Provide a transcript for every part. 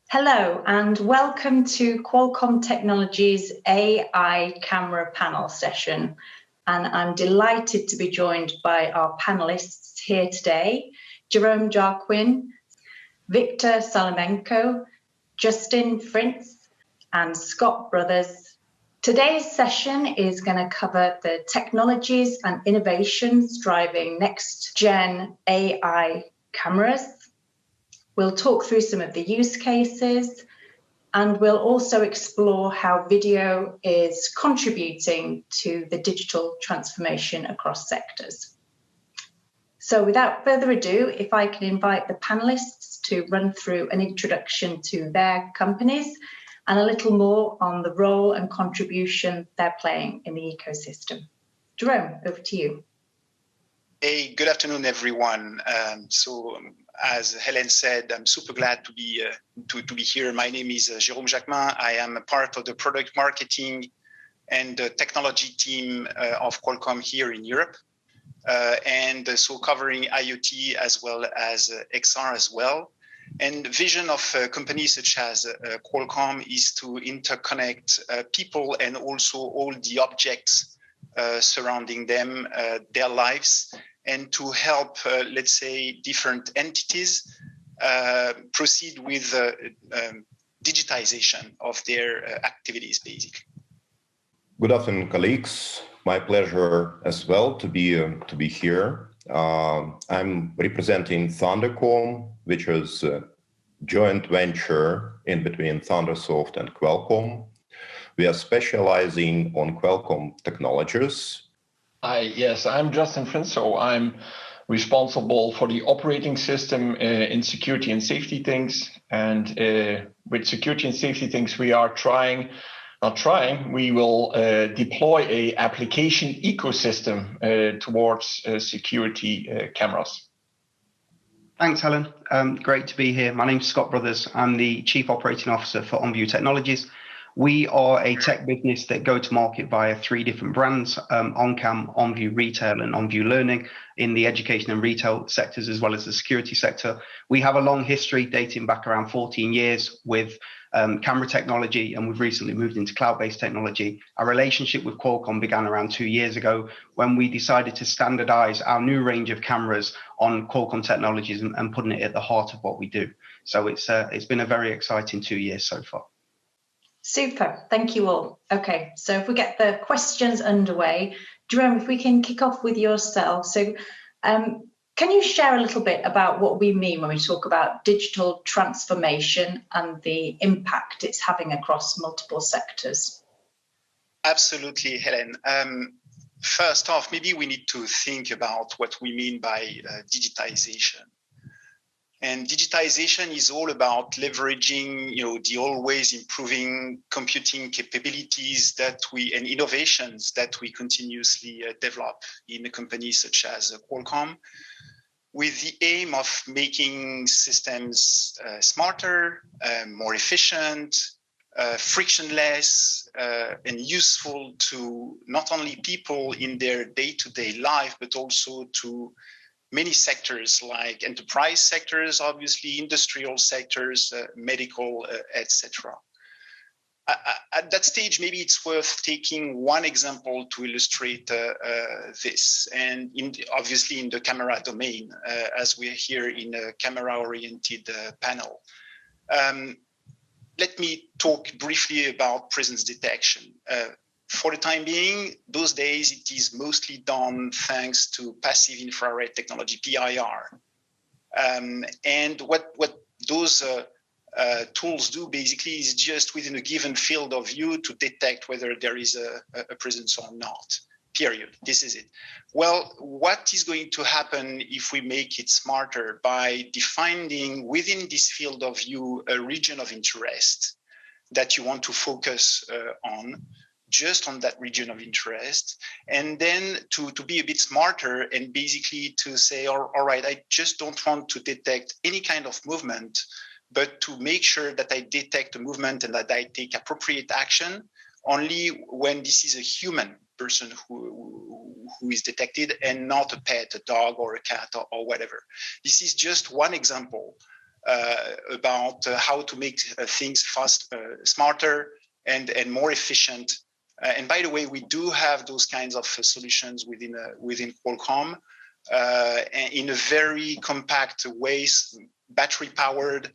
Hello and welcome to Qualcomm Technologies AI camera panel session. And I'm delighted to be joined by our panelists here today, Jerome Jarquin, Victor Solomenko, Justin Frintz, and Scott Brothers. Today's session is going to cover the technologies and innovations driving next-gen AI cameras. We'll talk through some of the use cases, and we'll also explore how video is contributing to the digital transformation across sectors. So without further ado, if I can invite the panelists to run through an introduction to their companies and a little more on the role and contribution they're playing in the ecosystem. Jerome, over to you. Hey, good afternoon, everyone. As Hélène said, I'm super glad to be here. My name is Jérôme Jacquemin. I am a part of the product marketing and the technology team of Qualcomm here in Europe, so covering IoT as well as XR as well. And the vision of companies such as Qualcomm is to interconnect people and also all the objects surrounding them, their lives, and to help, let's say, different entities proceed with digitization of their activities, basically. Good afternoon, colleagues. My pleasure as well to be here. I'm representing Thundercomm, which is a joint venture in between Thundersoft and Qualcomm. We are specializing on Qualcomm technologies. Yes, I'm Justin Frintz, so I'm responsible for the operating system in security and safety things. And with security and safety things, we are we will deploy a application ecosystem towards security cameras. Thanks, Helen. Great to be here. My name's Scott Brothers. I'm the Chief Operating Officer for ONVU Technologies. We are a tech business that go to market via 3 different brands, OnCam, ONVU Retail, and ONVU Learning in the education and retail sectors, as well as the security sector. We have a long history dating back around 14 years with camera technology, and we've recently moved into cloud-based technology. Our relationship with Qualcomm began around 2 years ago when we decided to standardize our new range of cameras on Qualcomm technologies and putting it at the heart of what we do. So it's been a very exciting 2 years so far. Super, thank you all. Okay, so if we get the questions underway, Jerome, if we can kick off with yourself. So can you share a little bit about what we mean when we talk about digital transformation and the impact it's having across multiple sectors? Absolutely, Helen. First off, maybe we need to think about what we mean by digitization. And digitization is all about leveraging, the always improving computing capabilities and innovations that we continuously develop in a company such as Qualcomm, with the aim of making systems smarter, more efficient, frictionless, and useful to not only people in their day-to-day life, but also to many sectors like enterprise sectors, obviously, industrial sectors, medical, etc. At that stage, maybe it's worth taking one example to illustrate this, and obviously in the camera domain, as we're here in a camera-oriented panel. Let me talk briefly about presence detection. For the time being, those days, it is mostly done thanks to passive infrared technology, PIR. And what those tools do basically is just within a given field of view to detect whether there is a presence or not, period. This is it. Well, what is going to happen if we make it smarter by defining within this field of view a region of interest that you want to focus on, just on that region of interest, and then to be a bit smarter and basically to say, all right, I just don't want to detect any kind of movement, but to make sure that I detect a movement and that I take appropriate action only when this is a human person who is detected and not a pet, a dog or a cat or whatever. This is just one example about how to make things smarter and more efficient. And by the way, we do have those kinds of solutions within Qualcomm in a very compact way, battery-powered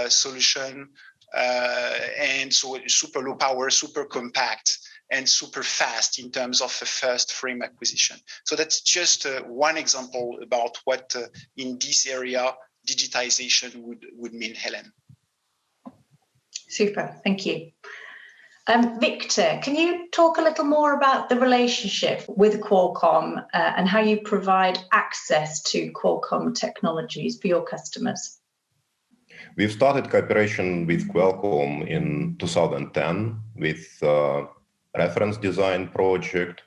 solution, and so super low power, super compact, and super fast in terms of a first frame acquisition. So that's just one example about what in this area digitization would mean, Helen. Super, thank you. Victor, can you talk a little more about the relationship with Qualcomm and how you provide access to Qualcomm technologies for your customers? We've started cooperation with Qualcomm in 2010 with reference design project,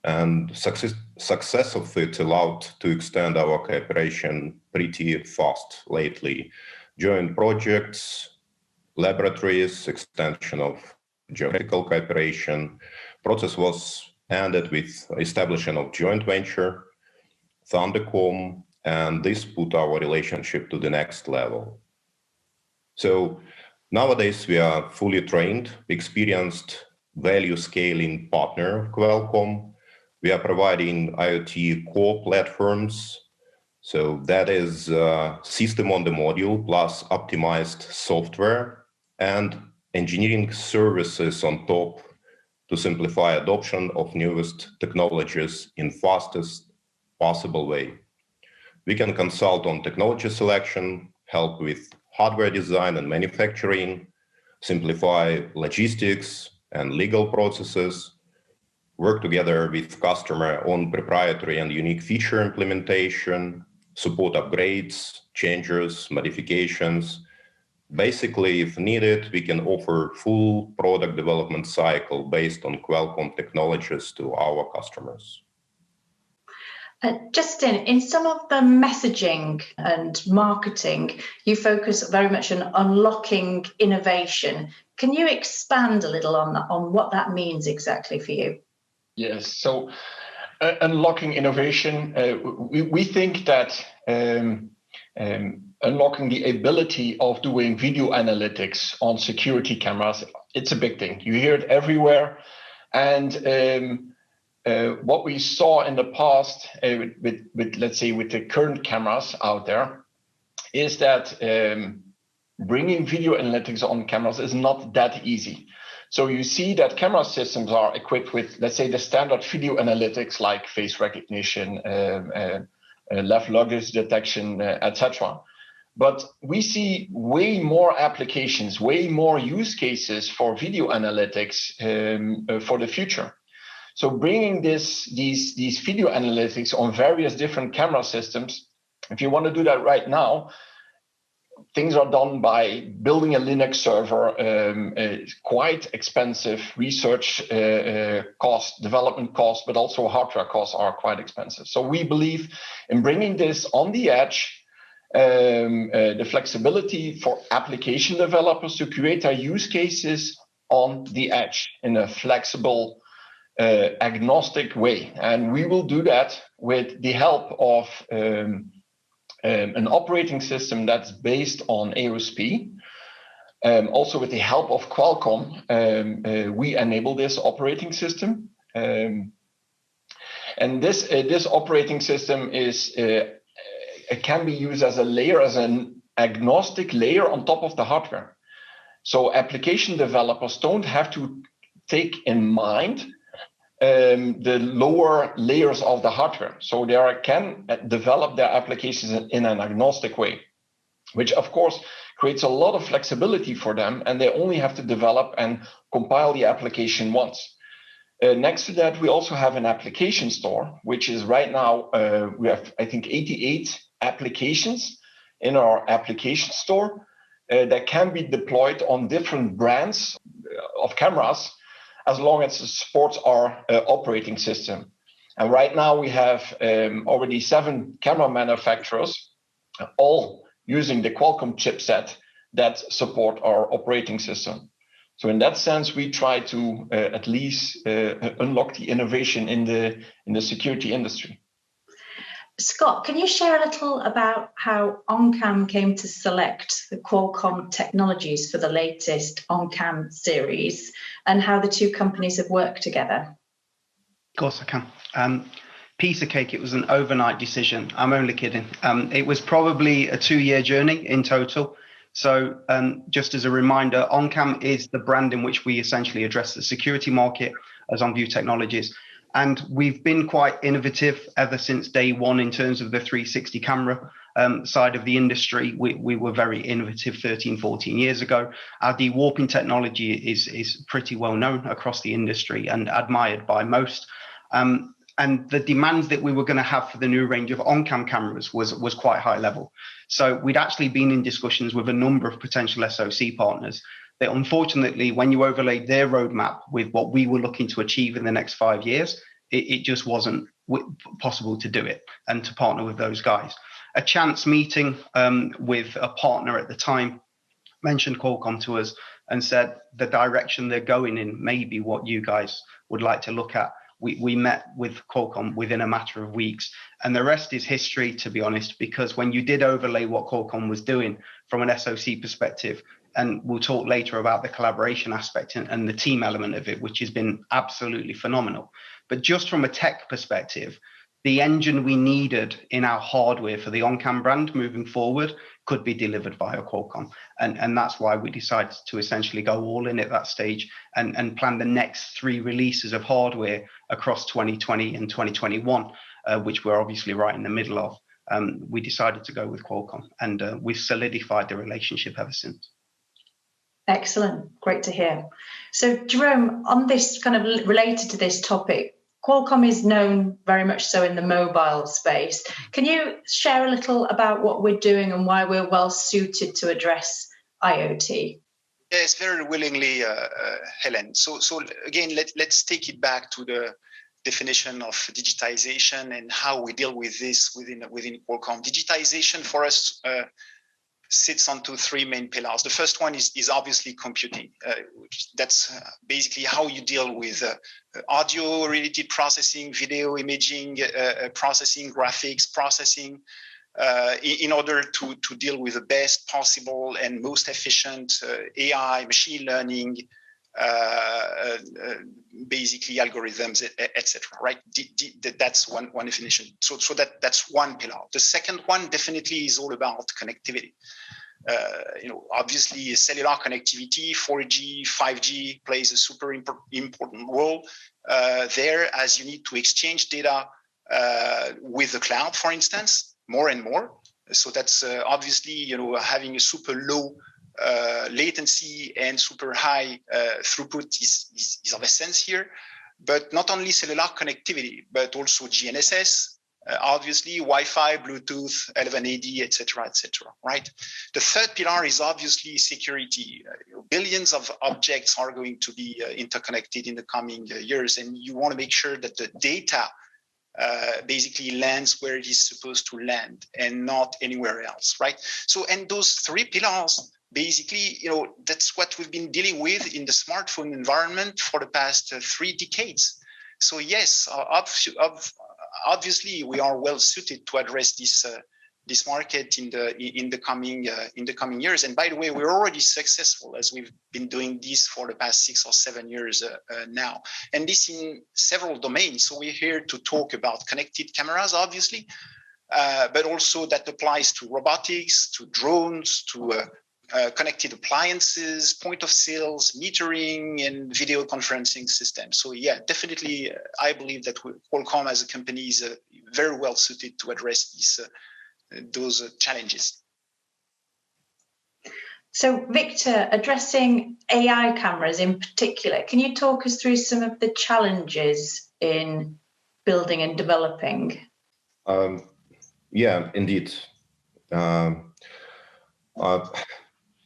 and success of it allowed to extend our cooperation pretty fast lately. Joint projects, laboratories, extension of geographical cooperation. Process was ended with establishment of joint venture, Thundercomm, and this put our relationship to the next level. So nowadays we are fully trained, experienced value scaling partner of Qualcomm. We are providing IoT core platforms. So that is system on the module plus optimized software and engineering services on top to simplify adoption of newest technologies in fastest possible way. We can consult on technology selection, help with hardware design and manufacturing, simplify logistics and legal processes, work together with customer on proprietary and unique feature implementation, support upgrades, changes, modifications. Basically, if needed, we can offer full product development cycle based on Qualcomm technologies to our customers. Justin, in some of the messaging and marketing, you focus very much on unlocking innovation. Can you expand a little on what that means exactly for you? Yes, so unlocking innovation, we think that unlocking the ability of doing video analytics on security cameras, it's a big thing. You hear it everywhere. And what we saw in the past with let's say, with the current cameras out there is that bringing video analytics on cameras is not that easy. So you see that camera systems are equipped with, let's say, the standard video analytics like face recognition, left luggage detection, etc. But we see way more applications, way more use cases for video analytics for the future. So bringing these video analytics on various different camera systems, if you want to do that right now, things are done by building a Linux server, quite expensive research cost, development costs, but also hardware costs are quite expensive. So we believe in bringing this on the edge, the flexibility for application developers to create their use cases on the edge in a flexible, agnostic way. And we will do that with the help of an operating system that's based on AOSP. Also with the help of Qualcomm, we enable this operating system. And this operating system is it can be used as a layer, as an agnostic layer on top of the hardware. So application developers don't have to take in mind the lower layers of the hardware. So they can develop their applications in an agnostic way, which of course creates a lot of flexibility for them, and they only have to develop and compile the application once. Next to that, we also have an application store, which is right now, we have, I think, 88 applications in our application store that can be deployed on different brands of cameras, as long as it supports our operating system. And right now we have already 7 camera manufacturers, all using the Qualcomm chipset that support our operating system. So in that sense, we try to at least unlock the innovation in the security industry. Scott, can you share a little about how OnCam came to select the Qualcomm Technologies for the latest OnCam series and how the two companies have worked together? Of course I can. Piece of cake, it was an overnight decision. I'm only kidding. It was probably a 2-year journey in total. So just as a reminder, OnCam is the brand in which we essentially address the security market as ONVU Technologies. And we've been quite innovative ever since day one in terms of the 360 camera side of the industry. We were very innovative 13, 14 years ago. Our de-warping technology is pretty well known across the industry and admired by most. And the demands that we were going to have for the new range of OnCam cameras was quite high level. So we'd actually been in discussions with a number of potential SoC partners that unfortunately, when you overlaid their roadmap with what we were looking to achieve in the next 5 years, it just wasn't possible to do it and to partner with those guys. A chance meeting with a partner at the time mentioned Qualcomm to us and said the direction they're going in may be what you guys would like to look at. We met with Qualcomm within a matter of weeks, and the rest is history, to be honest, because when you did overlay what Qualcomm was doing from an SoC perspective, and we'll talk later about the collaboration aspect and the team element of it, which has been absolutely phenomenal. But just from a tech perspective, the engine we needed in our hardware for the OnCam brand moving forward could be delivered via Qualcomm. And that's why we decided to essentially go all in at that stage and plan the next 3 releases of hardware across 2020 and 2021, which we're obviously right in the middle of. We decided to go with Qualcomm, and we've solidified the relationship ever since. Excellent, great to hear. So Jerome, on this kind of related to this topic, Qualcomm is known very much so in the mobile space. Can you share a little about what we're doing and why we're well suited to address IoT? Yes, very willingly, Helen. So again, let's take it back to the definition of digitization and how we deal with this within Qualcomm. Digitization for us sits onto 3 main pillars. The first one is obviously computing. That's basically how you deal with audio-related processing, video imaging, processing, graphics processing, in order to deal with the best possible and most efficient AI, machine learning, basically algorithms, etc. Right? That's one definition. So that's one pillar. The second one definitely is all about connectivity. Obviously, cellular connectivity, 4G, 5G plays a super important role there, as you need to exchange data with the cloud, for instance, more and more. So that's obviously having a super low latency and super high throughput is of essence here. But not only cellular connectivity, but also GNSS, obviously Wi-Fi, Bluetooth, 11AD, etc., right? The third pillar is obviously security. Billions of objects are going to be interconnected in the coming years, and you want to make sure that the data basically lands where it is supposed to land and not anywhere else, right? So, and those 3 pillars, basically, that's what we've been dealing with in the smartphone environment for the past 3 decades. So yes, obviously we are well suited to address this market in the coming years. And by the way, we're already successful, as we've been doing this for the past 6 or 7 years now, and this in several domains. So we're here to talk about connected cameras, obviously, but also that applies to robotics, to drones, to connected appliances, point of sales, metering, and video conferencing systems. So yeah, definitely, I believe that Qualcomm as a company is very well suited to address those challenges. So Victor, addressing AI cameras in particular, can you talk us through some of the challenges in building and developing? Yeah, indeed.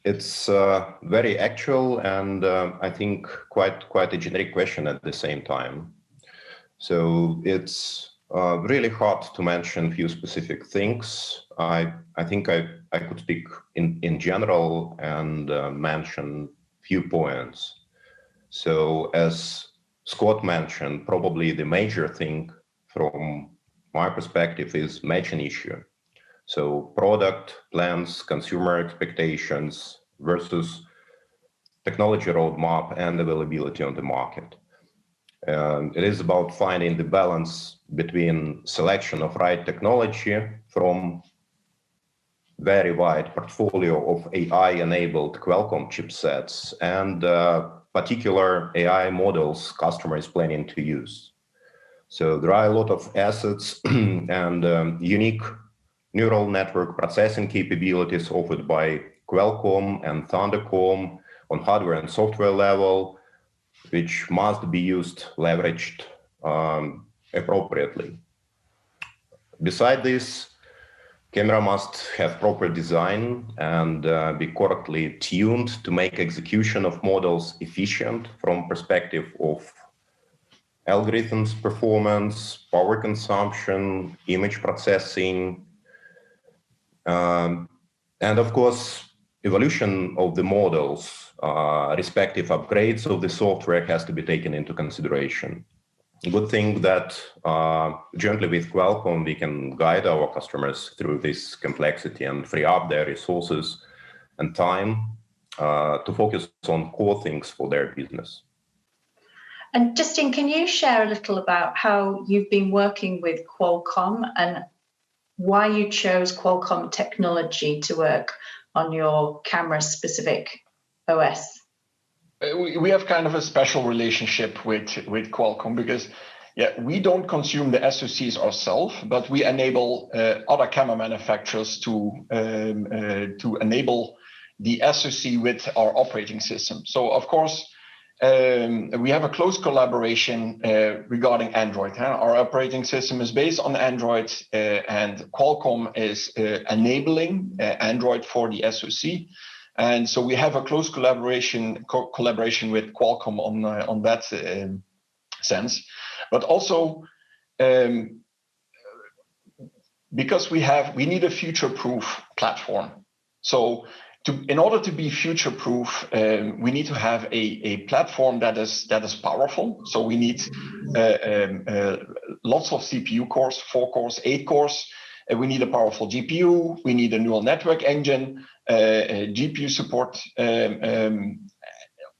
It's very actual and I think quite a generic question at the same time. So it's really hard to mention a few specific things. I think I could speak in general and mention few points. So as Scott mentioned, probably the major thing from my perspective, is matching issue. So product plans, consumer expectations versus technology roadmap and availability on the market. It is about finding the balance between selection of right technology from very wide portfolio of AI-enabled Qualcomm chipsets and particular AI models customer is planning to use. So there are a lot of assets and unique neural network processing capabilities offered by Qualcomm and Thundercomm on hardware and software level, which must be used, leveraged appropriately. Beside this, camera must have proper design and be correctly tuned to make execution of models efficient from perspective of algorithms performance, power consumption, image processing, and of course, evolution of the models, respective upgrades of the software has to be taken into consideration. Good thing that jointly with Qualcomm, we can guide our customers through this complexity and free up their resources and time to focus on core things for their business. And Justin, can you share a little about how you've been working with Qualcomm and why you chose Qualcomm technology to work on your camera-specific OS? We have kind of a special relationship with Qualcomm because, yeah, we don't consume the SoCs ourselves, but we enable other camera manufacturers to enable the SoC with our operating system. So, of course, we have a close collaboration regarding Android. Our operating system is based on Android, and Qualcomm is enabling Android for the SoC. And so we have a close collaboration with Qualcomm on that sense, but also because we need a future-proof platform. So in order to be future-proof, we need to have a platform that is powerful. So we need lots of CPU cores, 4 cores, 8 cores. We need a powerful GPU. We need a neural network engine, GPU support.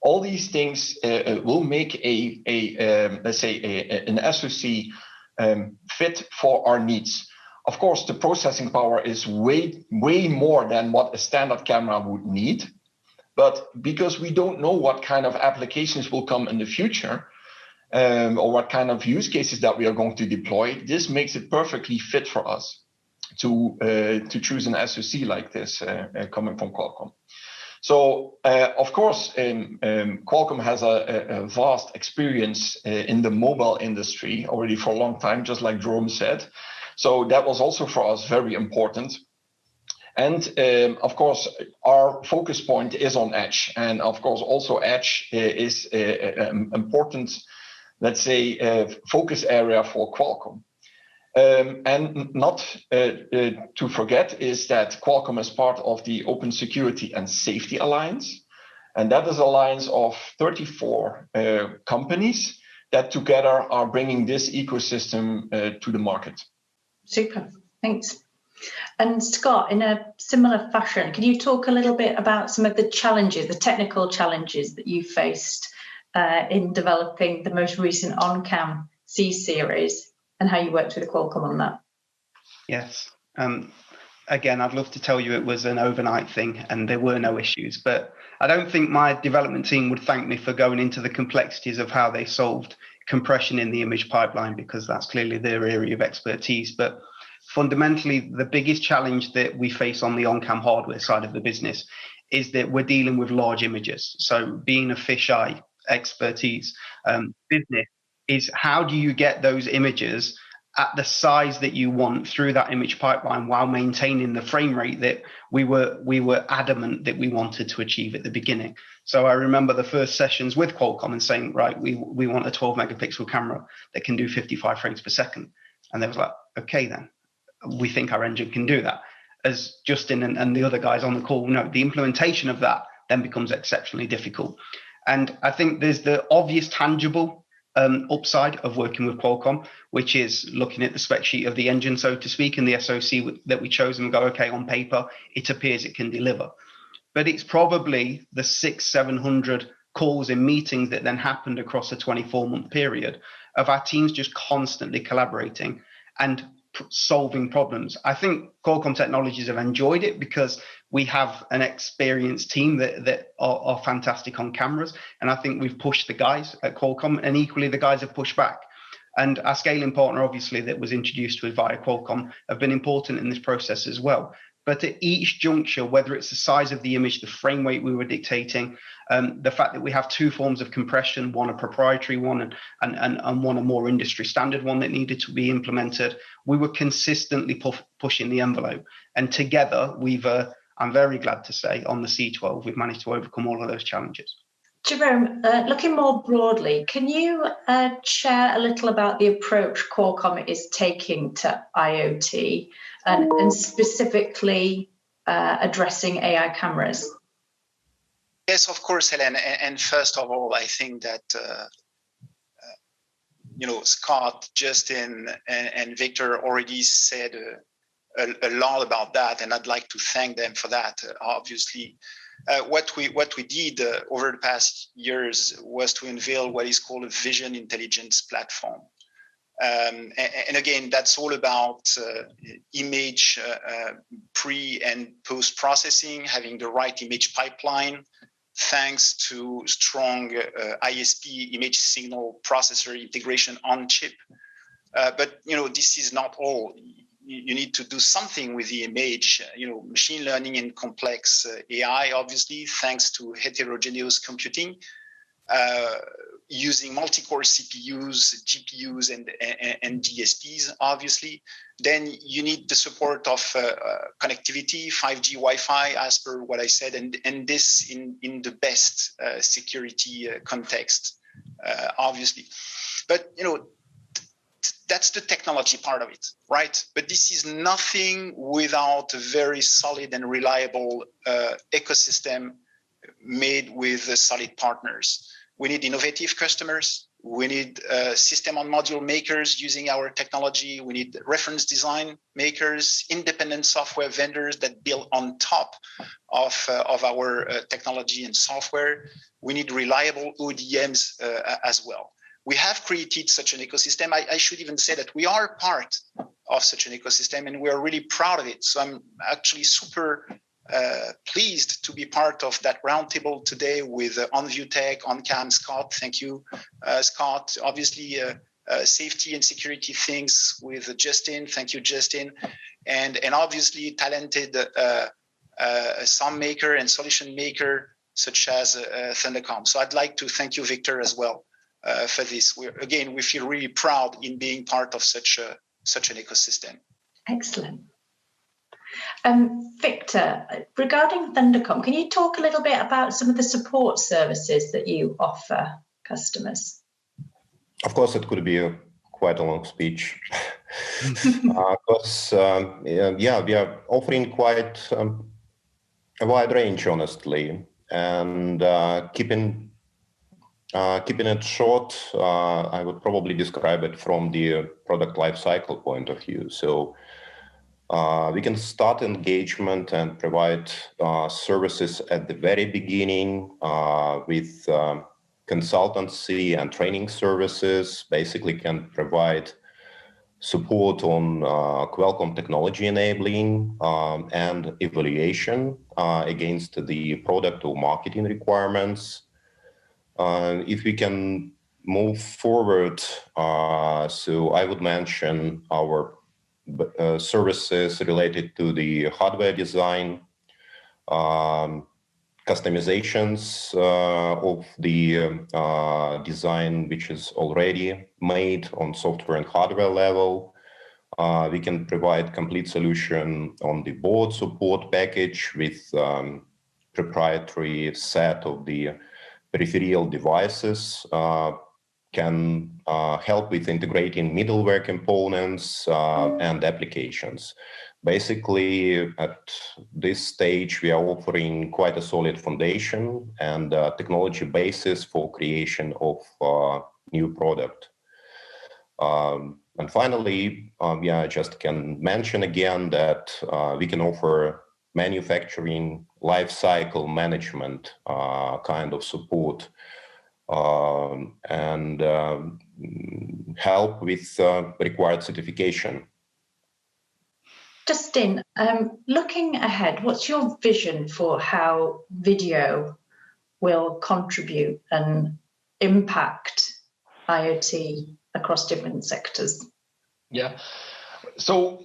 All these things will make let's say an SoC fit for our needs. Of course, the processing power is way more than what a standard camera would need. But because we don't know what kind of applications will come in the future, or what kind of use cases that we are going to deploy, this makes it perfectly fit for us to choose an SoC like this coming from Qualcomm. So, of course, Qualcomm has a vast experience in the mobile industry already for a long time, just like Jerome said. So that was also for us very important. And of course, our focus point is on edge. And of course, also edge is an important, let's say, focus area for Qualcomm. And not to forget is that Qualcomm is part of the Open Security and Safety Alliance. And that is an alliance of 34 companies that together are bringing this ecosystem to the market. Super, thanks. And Scott, in a similar fashion, can you talk a little bit about some of the challenges, the technical challenges that you faced in developing the most recent OnCam C-series and how you worked with Qualcomm on that? Yes. Again, I'd love to tell you it was an overnight thing and there were no issues, but I don't think my development team would thank me for going into the complexities of how they solved compression in the image pipeline, because that's clearly their area of expertise. But fundamentally, the biggest challenge that we face on the OnCam hardware side of the business is that we're dealing with large images. So being a fisheye expertise business is how do you get those images at the size that you want through that image pipeline while maintaining the frame rate that we were adamant that we wanted to achieve at the beginning. So I remember the first sessions with Qualcomm and saying, right, we want a 12 megapixel camera that can do 55 frames per second. And they was like, okay, then we think our engine can do that. As Justin and the other guys on the call know, the implementation of that then becomes exceptionally difficult. And I think there's the obvious tangible upside of working with Qualcomm, which is looking at the spec sheet of the engine, so to speak, and the SoC that we chose, and go, okay, on paper, it appears it can deliver. But it's probably the 600-700 calls and meetings that then happened across a 24-month period of our teams just constantly collaborating and solving problems. I think Qualcomm Technologies have enjoyed it because we have an experienced team that are fantastic on cameras. And I think we've pushed the guys at Qualcomm, and equally the guys have pushed back. And our scaling partner, obviously, that was introduced to us via Qualcomm, have been important in this process as well. But at each juncture, whether it's the size of the image, the frame rate we were dictating, the fact that we have two forms of compression, one a proprietary one and one a more industry standard one that needed to be implemented, we were consistently pushing the envelope. And together, I'm very glad to say, on the C12, we've managed to overcome all of those challenges. Jerome, looking more broadly, can you share a little about the approach Qualcomm is taking to IoT and specifically addressing AI cameras? Yes, of course, Helen. And first of all, I think that Scott, Justin, and Victor already said a lot about that, and I'd like to thank them for that. Obviously, what we did over the past years was to unveil what is called a vision intelligence platform. And again, that's all about image pre and post processing, having the right image pipeline, thanks to strong ISP image signal processor integration on chip. But this is not all. You need to do something with the image, machine learning and complex AI, obviously, thanks to heterogeneous computing, using multi-core CPUs, GPUs, and DSPs, obviously. Then you need the support of connectivity, 5G, Wi-Fi, as per what I said, and this in the best security context, obviously. But, that's the technology part of it, right? But this is nothing without a very solid and reliable ecosystem made with solid partners. We need innovative customers. We need system on module makers using our technology. We need reference design makers, independent software vendors that build on top of our technology and software. We need reliable ODMs as well. We have created such an ecosystem. I should even say that we are part of such an ecosystem, and we are really proud of it. So I'm actually super pleased to be part of that roundtable today with ONVU Tech, OnCam, Scott. Thank you, Scott. Obviously, safety and security things with Justin. Thank you, Justin. And obviously talented sound maker and solution maker such as Thundercomm. So I'd like to thank you, Victor, as well. For this, we feel really proud in being part of such an ecosystem. Excellent. Victor, regarding Thundercomm, can you talk a little bit about some of the support services that you offer customers? Of course, it could be quite a long speech. Because, we are offering quite a wide range, honestly, and keeping it short, I would probably describe it from the product lifecycle point of view. So we can start engagement and provide services at the very beginning with consultancy and training services. Basically can provide support on Qualcomm technology enabling and evaluation against the product or marketing requirements. If we can move forward, so I would mention our services related to the hardware design, customizations of the design which is already made on software and hardware level. We can provide complete solution on the board support package with proprietary set of the peripheral devices, can help with integrating middleware components and applications. Basically, at this stage, we are offering quite a solid foundation and technology basis for creation of new product. And finally, I just can mention again that we can offer manufacturing life cycle management kind of support and help with required certification. Justin, looking ahead, what's your vision for how video will contribute and impact IoT across different sectors? Yeah, so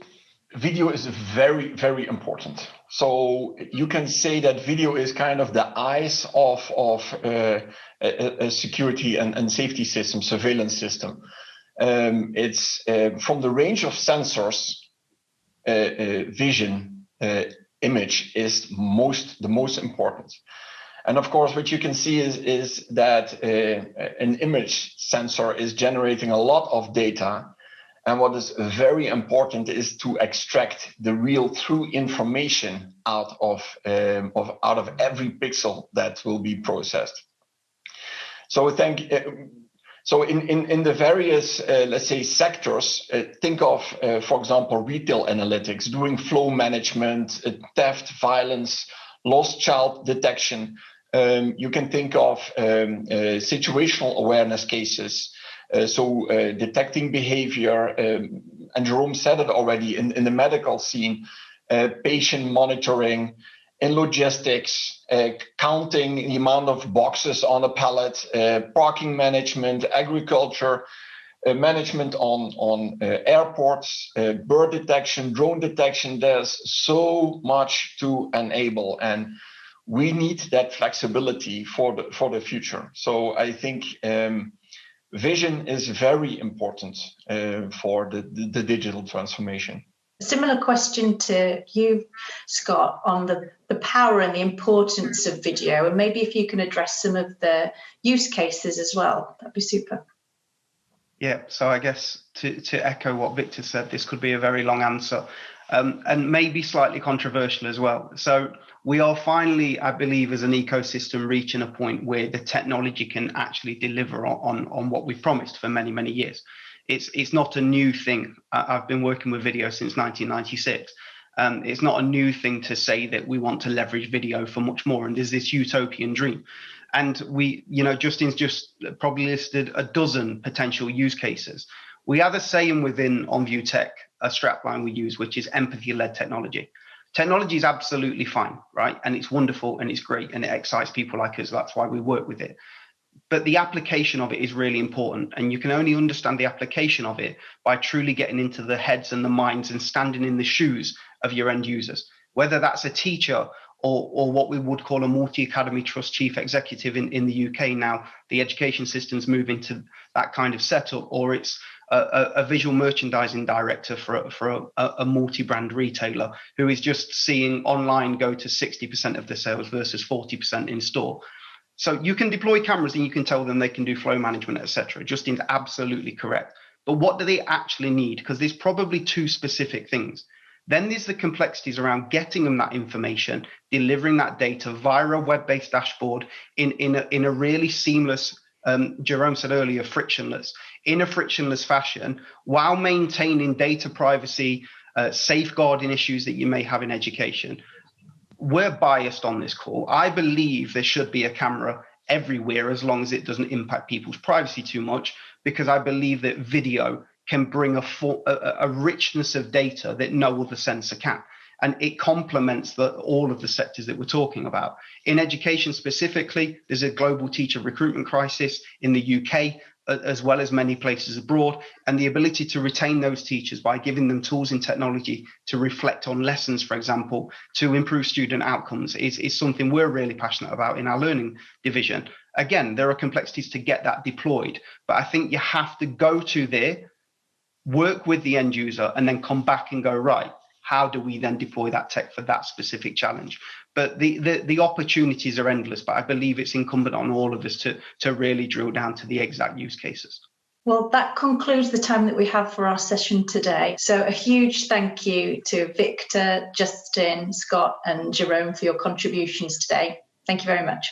video is very, very important. So you can say that video is kind of the eyes of a security and safety system, surveillance system. It's from the range of sensors, vision, image is the most important. And of course, what you can see is that an image sensor is generating a lot of data. And what is very important is to extract the real true information out of every pixel that will be processed. So so in the various, let's say, sectors, think of, for example, retail analytics, doing flow management, theft, violence, lost child detection. You can think of situational awareness cases. So detecting behavior, and Jerome said it already, in the medical scene, patient monitoring, in logistics, counting the amount of boxes on a pallet, parking management, agriculture, management on airports, bird detection, drone detection. There's so much to enable, and we need that flexibility for the future. So I think vision is very important for the digital transformation. Similar question to you, Scott, on the power and the importance of video, and maybe if you can address some of the use cases as well, that'd be super. Yeah, so I guess to echo what Victor said, this could be a very long answer, and maybe slightly controversial as well. So we are finally, I believe, as an ecosystem, reaching a point where the technology can actually deliver on what we've promised for many, many years. It's not a new thing. I've been working with video since 1996. It's not a new thing to say that we want to leverage video for much more, and there's this utopian dream. And we, Justin's just probably listed a dozen potential use cases. We have a saying within ONVU Tech, a strapline we use, which is empathy-led technology. Technology is absolutely fine, right? And it's wonderful and it's great and it excites people like us. That's why we work with it. But the application of it is really important. And you can only understand the application of it by truly getting into the heads and the minds and standing in the shoes of your end users, whether that's a teacher or what we would call a multi-academy trust chief executive in the UK now. The education system's moving to that kind of setup, or it's a visual merchandising director for a multi-brand retailer who is just seeing online go to 60% of the sales versus 40% in store. So you can deploy cameras and you can tell them they can do flow management, etc. Justin's absolutely correct. But what do they actually need? Because there's probably two specific things. Then there's the complexities around getting them that information, delivering that data via a web-based dashboard in a really seamless, Jerome said earlier, frictionless, in a frictionless fashion, while maintaining data privacy, safeguarding issues that you may have in education. We're biased on this call. I believe there should be a camera everywhere as long as it doesn't impact people's privacy too much, because I believe that video can bring a richness of data that no other sensor can. And it complements all of the sectors that we're talking about. In education specifically, there's a global teacher recruitment crisis in the UK, as well as many places abroad. And the ability to retain those teachers by giving them tools and technology to reflect on lessons, for example, to improve student outcomes is something we're really passionate about in our learning division. Again, there are complexities to get that deployed, but I think you have to go to there, work with the end user, and then come back and go, right, how do we then deploy that tech for that specific challenge? But the opportunities are endless, but I believe it's incumbent on all of us to really drill down to the exact use cases. Well, that concludes the time that we have for our session today. So a huge thank you to Victor, Justin, Scott, and Jerome for your contributions today. Thank you very much.